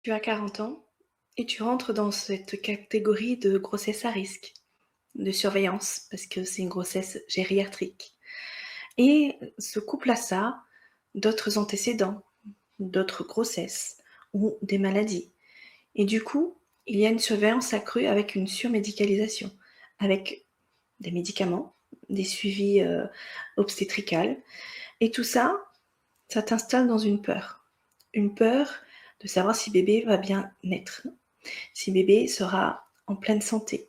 Tu as 40 ans et tu rentres dans cette catégorie de grossesse à risque, de surveillance, parce que c'est une grossesse gériatrique. Et se couple à ça d'autres antécédents, d'autres grossesses ou des maladies. Et du coup, il y a une surveillance accrue avec une surmédicalisation, avec des médicaments, des suivis obstétricales. Et tout ça, ça t'installe dans une peur. Une peur de savoir si bébé va bien naître, si bébé sera en pleine santé,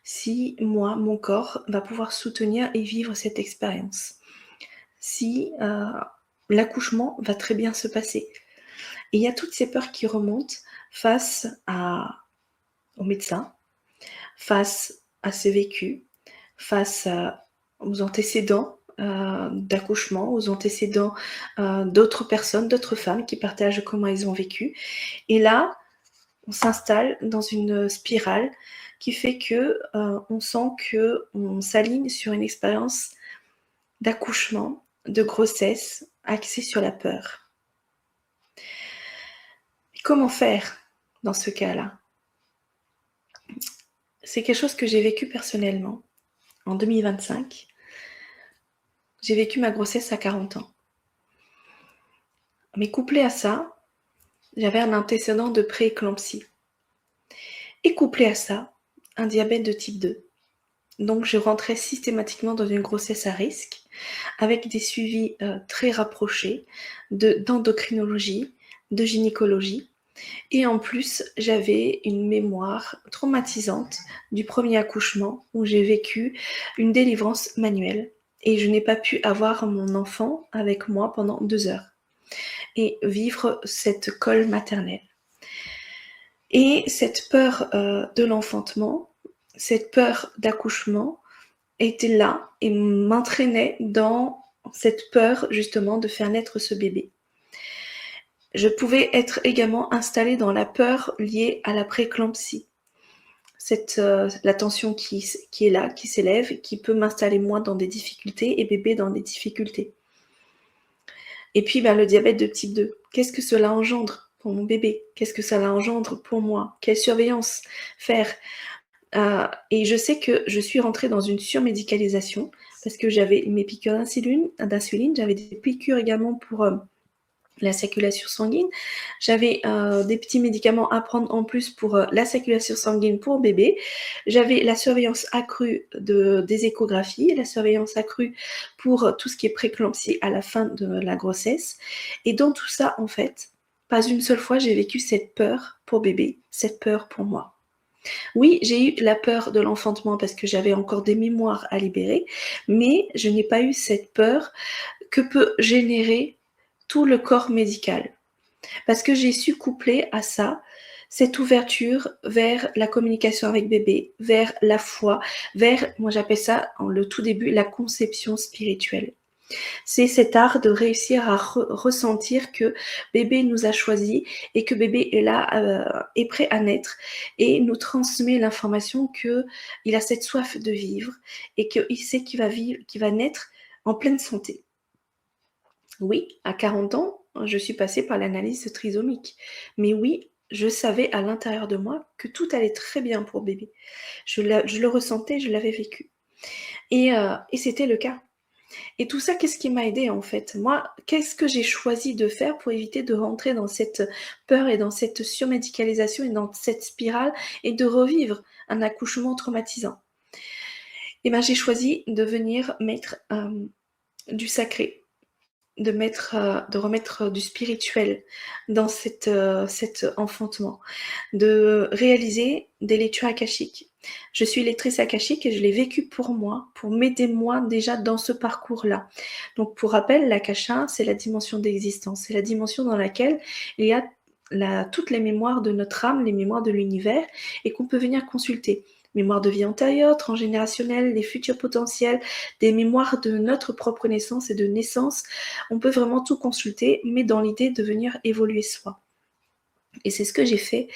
si moi, mon corps, va pouvoir soutenir et vivre cette expérience, si l'accouchement va très bien se passer. Et il y a toutes ces peurs qui remontent face aux médecins, face à ces vécus, face aux antécédents d'accouchement, aux antécédents d'autres personnes, d'autres femmes qui partagent comment ils ont vécu. Et là, on s'installe dans une spirale qui fait que on sent qu'on s'aligne sur une expérience d'accouchement, de grossesse, axée sur la peur. Et comment faire dans ce cas-là? C'est quelque chose que j'ai vécu personnellement. En 2025, j'ai vécu ma grossesse à 40 ans. Mais couplé à ça, j'avais un antécédent de prééclampsie. Et couplé à ça, un diabète de type 2. Donc je rentrais systématiquement dans une grossesse à risque, avec des suivis très rapprochés d'endocrinologie, de gynécologie. Et en plus, j'avais une mémoire traumatisante du premier accouchement où j'ai vécu une délivrance manuelle. Et je n'ai pas pu avoir mon enfant avec moi pendant 2 heures et vivre cette colle maternelle. Et cette peur de l'enfantement, cette peur d'accouchement était là et m'entraînait dans cette peur justement de faire naître ce bébé. Je pouvais être également installée dans la peur liée à la prééclampsie. La tension qui est là, qui s'élève, qui peut m'installer moi dans des difficultés et bébé dans des difficultés. Et puis le diabète de type 2, qu'est-ce que cela engendre pour mon bébé? Qu'est-ce que cela engendre pour moi? Quelle surveillance faire? Et je sais que je suis rentrée dans une surmédicalisation parce que j'avais mes piqûres d'insuline, j'avais des piqûres également pour la circulation sanguine. J'avais des petits médicaments à prendre en plus pour la circulation sanguine pour bébé. J'avais la surveillance accrue des échographies, la surveillance accrue pour tout ce qui est préclampsie à la fin de la grossesse. Et dans tout ça, en fait, pas une seule fois j'ai vécu cette peur pour bébé, cette peur pour moi. Oui, j'ai eu la peur de l'enfantement parce que j'avais encore des mémoires à libérer, mais je n'ai pas eu cette peur que peut générer tout le corps médical. Parce que j'ai su coupler à ça cette ouverture vers la communication avec bébé, vers la foi, vers, moi j'appelle ça, en le tout début, la conception spirituelle. C'est cet art de réussir à ressentir que bébé nous a choisis et que bébé est là, est prêt à naître et nous transmet l'information qu'il a cette soif de vivre et qu'il sait qu'il va naître en pleine santé. Oui, à 40 ans, je suis passée par l'analyse trisomique. Mais oui, je savais à l'intérieur de moi que tout allait très bien pour bébé. Je le ressentais, je l'avais vécu. Et c'était le cas. Et tout ça, qu'est-ce qui m'a aidée en fait? Moi, qu'est-ce que j'ai choisi de faire pour éviter de rentrer dans cette peur et dans cette surmédicalisation et dans cette spirale et de revivre un accouchement traumatisant? Eh bien, j'ai choisi de venir mettre du sacré, de remettre du spirituel dans cet enfantement, de réaliser des lectures akashiques. Je suis lectrice akashique et je l'ai vécu pour moi, pour m'aider moi déjà dans ce parcours-là. Donc pour rappel, l'akasha, c'est la dimension d'existence, c'est la dimension dans laquelle il y a toutes les mémoires de notre âme, les mémoires de l'univers, et qu'on peut venir consulter. Mémoire de vie antérieure, transgénérationnelle, les futurs potentiels, des mémoires de notre propre naissance et de naissance. On peut vraiment tout consulter, mais dans l'idée de venir évoluer soi. Et c'est ce que j'ai fait.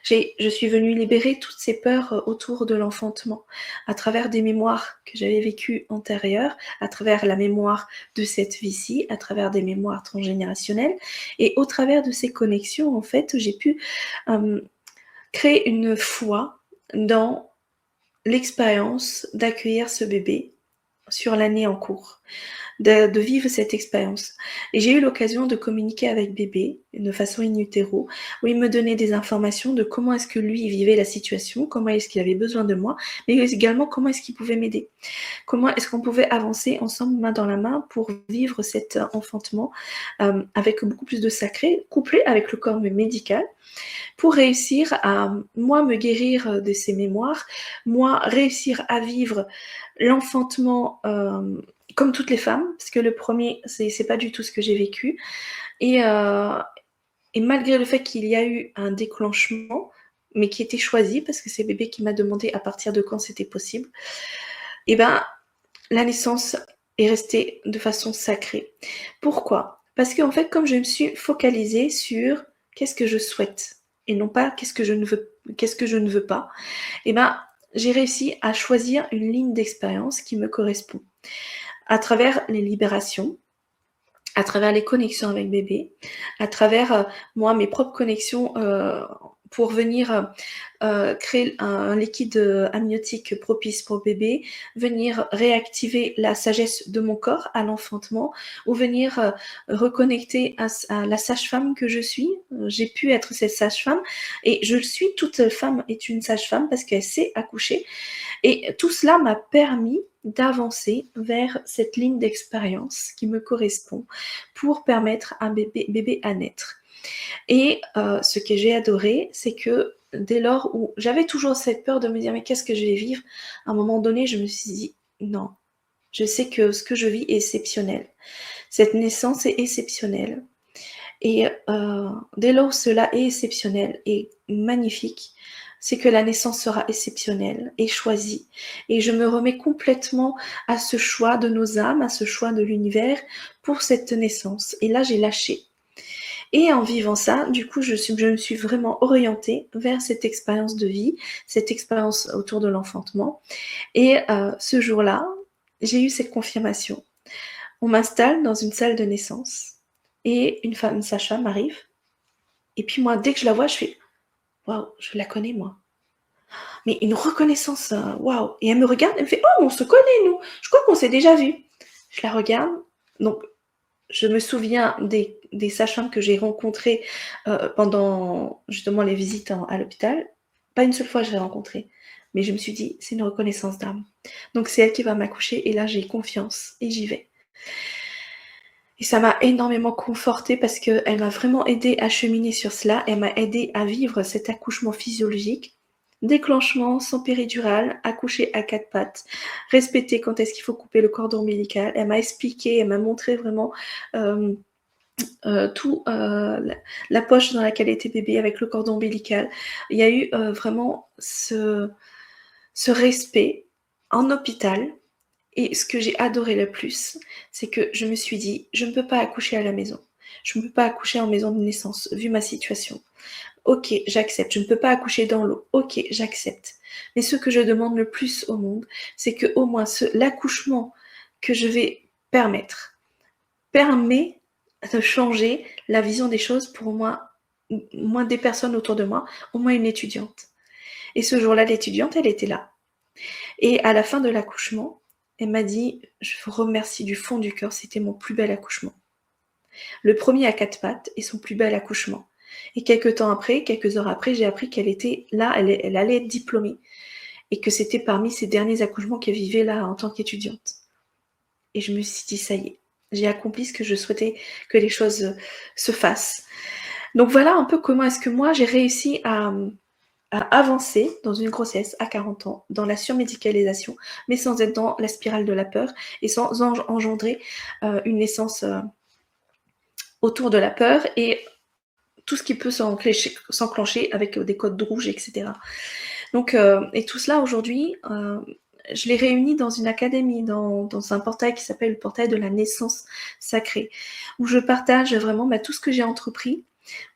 Je suis venue libérer toutes ces peurs autour de l'enfantement, à travers des mémoires que j'avais vécues antérieures, à travers la mémoire de cette vie-ci, à travers des mémoires transgénérationnelles, et au travers de ces connexions, en fait, j'ai pu créer une foi dans l'expérience d'accueillir ce bébé sur l'année en cours, de vivre cette expérience. Et j'ai eu l'occasion de communiquer avec bébé de façon in utero, où il me donnait des informations de comment est-ce que lui vivait la situation, comment est-ce qu'il avait besoin de moi, mais également comment est-ce qu'il pouvait m'aider. Comment est-ce qu'on pouvait avancer ensemble, main dans la main, pour vivre cet enfantement avec beaucoup plus de sacré, couplé avec le corps médical, pour réussir à, moi, me guérir de ces mémoires, moi, réussir à vivre l'enfantement comme toutes les femmes, parce que le premier, c'est pas du tout ce que j'ai vécu. Et malgré le fait qu'il y a eu un déclenchement, mais qui était choisi, parce que c'est bébé qui m'a demandé à partir de quand c'était possible, et ben, la naissance est restée de façon sacrée. Pourquoi ? Parce qu'en fait, comme je me suis focalisée sur qu'est-ce que je souhaite, et non pas qu'est-ce que je ne veux pas, et ben, j'ai réussi à choisir une ligne d'expérience qui me correspond. À travers les libérations, à travers les connexions avec bébé, à travers moi, mes propres connexions pour venir créer un liquide amniotique propice pour bébé, venir réactiver la sagesse de mon corps à l'enfantement, ou venir reconnecter à la sage-femme que je suis. J'ai pu être cette sage-femme, et je le suis, toute femme est une sage-femme parce qu'elle sait accoucher. Et tout cela m'a permis d'avancer vers cette ligne d'expérience qui me correspond pour permettre à un bébé à naître. Et ce que j'ai adoré, c'est que dès lors où j'avais toujours cette peur de me dire mais qu'est-ce que je vais vivre, à un moment donné, je me suis dit non, je sais que ce que je vis est exceptionnel. Cette naissance est exceptionnelle. Et dès lors où cela est exceptionnel et magnifique, c'est que la naissance sera exceptionnelle et choisie. Et je me remets complètement à ce choix de nos âmes, à ce choix de l'univers pour cette naissance. Et là, j'ai lâché. Et en vivant ça, du coup, je me suis vraiment orientée vers cette expérience de vie, cette expérience autour de l'enfantement. Et ce jour-là, j'ai eu cette confirmation. On m'installe dans une salle de naissance et une femme, sage-femme, arrive. Et puis moi, dès que je la vois, je fais « Waouh, je la connais, moi ». Mais une reconnaissance, waouh. Et elle me regarde, elle me fait « Oh, on se connaît, nous. Je crois qu'on s'est déjà vus ». Je la regarde. Donc, je me souviens des sages-femmes que j'ai rencontrées pendant justement les visites à l'hôpital. Pas une seule fois je l'ai rencontrée. Mais je me suis dit, c'est une reconnaissance d'âme. Donc c'est elle qui va m'accoucher et là j'ai confiance et j'y vais. Et ça m'a énormément confortée parce qu'elle m'a vraiment aidée à cheminer sur cela. Elle m'a aidée à vivre cet accouchement physiologique. Déclenchement sans péridurale, accoucher à quatre pattes, respecter quand est-ce qu'il faut couper le cordon ombilical. Elle m'a expliqué, elle m'a montré vraiment tout la poche dans laquelle était bébé avec le cordon ombilical. Il y a eu vraiment ce respect en hôpital. Et ce que j'ai adoré le plus, c'est que je me suis dit, je ne peux pas accoucher à la maison. Je ne peux pas accoucher en maison de naissance, vu ma situation. Ok, j'accepte. Je ne peux pas accoucher dans l'eau. Ok, j'accepte. Mais ce que je demande le plus au monde, c'est que au moins l'accouchement que je vais permettre permet de changer la vision des choses pour au moins des personnes autour de moi, au moins une étudiante. Et ce jour-là, l'étudiante, elle était là. Et à la fin de l'accouchement, elle m'a dit « Je vous remercie du fond du cœur, c'était mon plus bel accouchement. » Le premier à quatre pattes et son plus bel accouchement. Et quelques heures après, j'ai appris qu'elle était là, elle allait être diplômée. Et que c'était parmi ses derniers accouchements qu'elle vivait là en tant qu'étudiante. Et je me suis dit « Ça y est, j'ai accompli ce que je souhaitais que les choses se fassent. » Donc voilà un peu comment est-ce que moi j'ai réussi à avancer dans une grossesse à 40 ans, dans la surmédicalisation, mais sans être dans la spirale de la peur et sans engendrer une naissance autour de la peur et tout ce qui peut s'enclencher avec des codes rouges, etc. Donc, et tout cela aujourd'hui, je l'ai réuni dans une académie, dans un portail qui s'appelle le portail de la naissance sacrée, où je partage vraiment tout ce que j'ai entrepris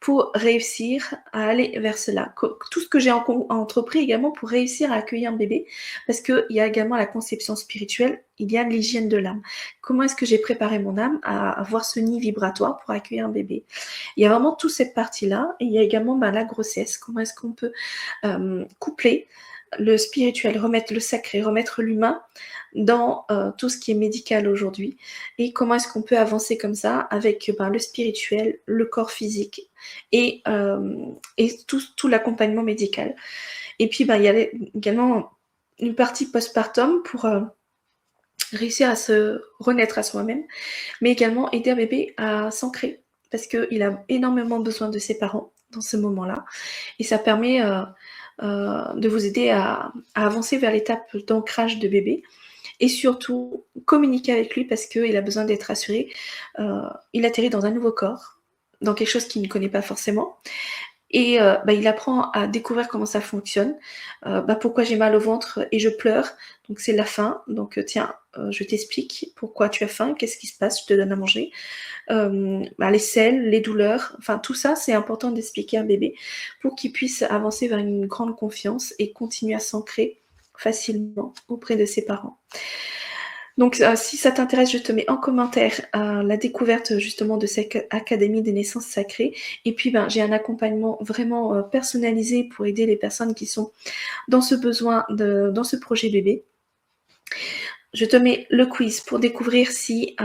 pour réussir à aller vers cela. Tout ce que j'ai entrepris également pour réussir à accueillir un bébé, parce qu'il y a également la conception spirituelle, il y a l'hygiène de l'âme. Comment est-ce que j'ai préparé mon âme à avoir ce nid vibratoire pour accueillir un bébé? Il y a vraiment toute cette partie-là, et il y a également la grossesse. Comment est-ce qu'on peut coupler le spirituel, remettre le sacré, remettre l'humain dans tout ce qui est médical aujourd'hui, et comment est-ce qu'on peut avancer comme ça avec le spirituel, le corps physique et tout l'accompagnement médical. Et puis il y a également une partie postpartum pour réussir à se renaître à soi-même, mais également aider un bébé à s'ancrer, parce qu'il a énormément besoin de ses parents dans ce moment-là, et ça permet de vous aider à avancer vers l'étape d'ancrage de bébé, et surtout communiquer avec lui parce qu'il a besoin d'être rassuré. Il atterrit dans un nouveau corps, dans quelque chose qu'il ne connaît pas forcément, et il apprend à découvrir comment ça fonctionne. Pourquoi j'ai mal au ventre et je pleure, donc c'est la faim, donc tiens, je t'explique pourquoi tu as faim, qu'est-ce qui se passe, je te donne à manger. Les selles, les douleurs, enfin tout ça, c'est important d'expliquer à un bébé pour qu'il puisse avancer vers une grande confiance et continuer à s'ancrer facilement auprès de ses parents. Donc si ça t'intéresse, je te mets en commentaire la découverte justement de cette Académie des naissances sacrées, et puis j'ai un accompagnement vraiment personnalisé pour aider les personnes qui sont dans ce besoin, dans ce projet bébé. Je te mets le quiz pour découvrir si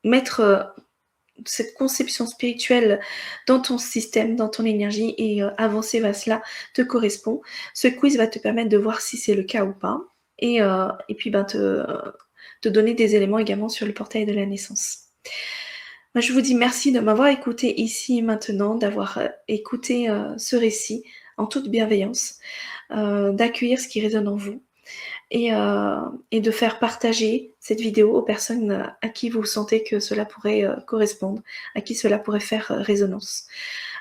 mettre cette conception spirituelle dans ton système, dans ton énergie, et avancer vers cela te correspond. Ce quiz va te permettre de voir si c'est le cas ou pas, et puis te donner des éléments également sur le portail de la naissance. Moi, je vous dis merci de m'avoir écouté ici et maintenant, d'avoir écouté ce récit en toute bienveillance, d'accueillir ce qui résonne en vous, et de faire partager cette vidéo aux personnes à qui vous sentez que cela pourrait correspondre, à qui cela pourrait faire résonance.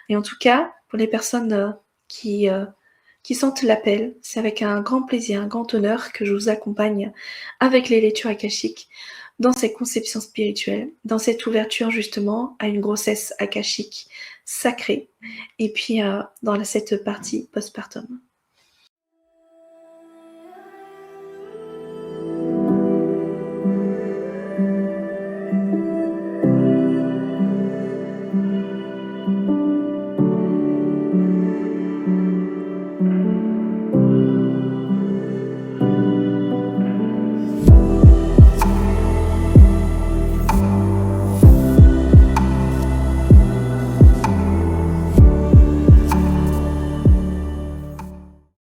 Et en tout cas, pour les personnes qui sentent l'appel, c'est avec un grand plaisir, un grand honneur que je vous accompagne avec les lectures akashiques dans cette conception spirituelle, dans cette ouverture justement à une grossesse akashique sacrée, et puis dans cette partie postpartum.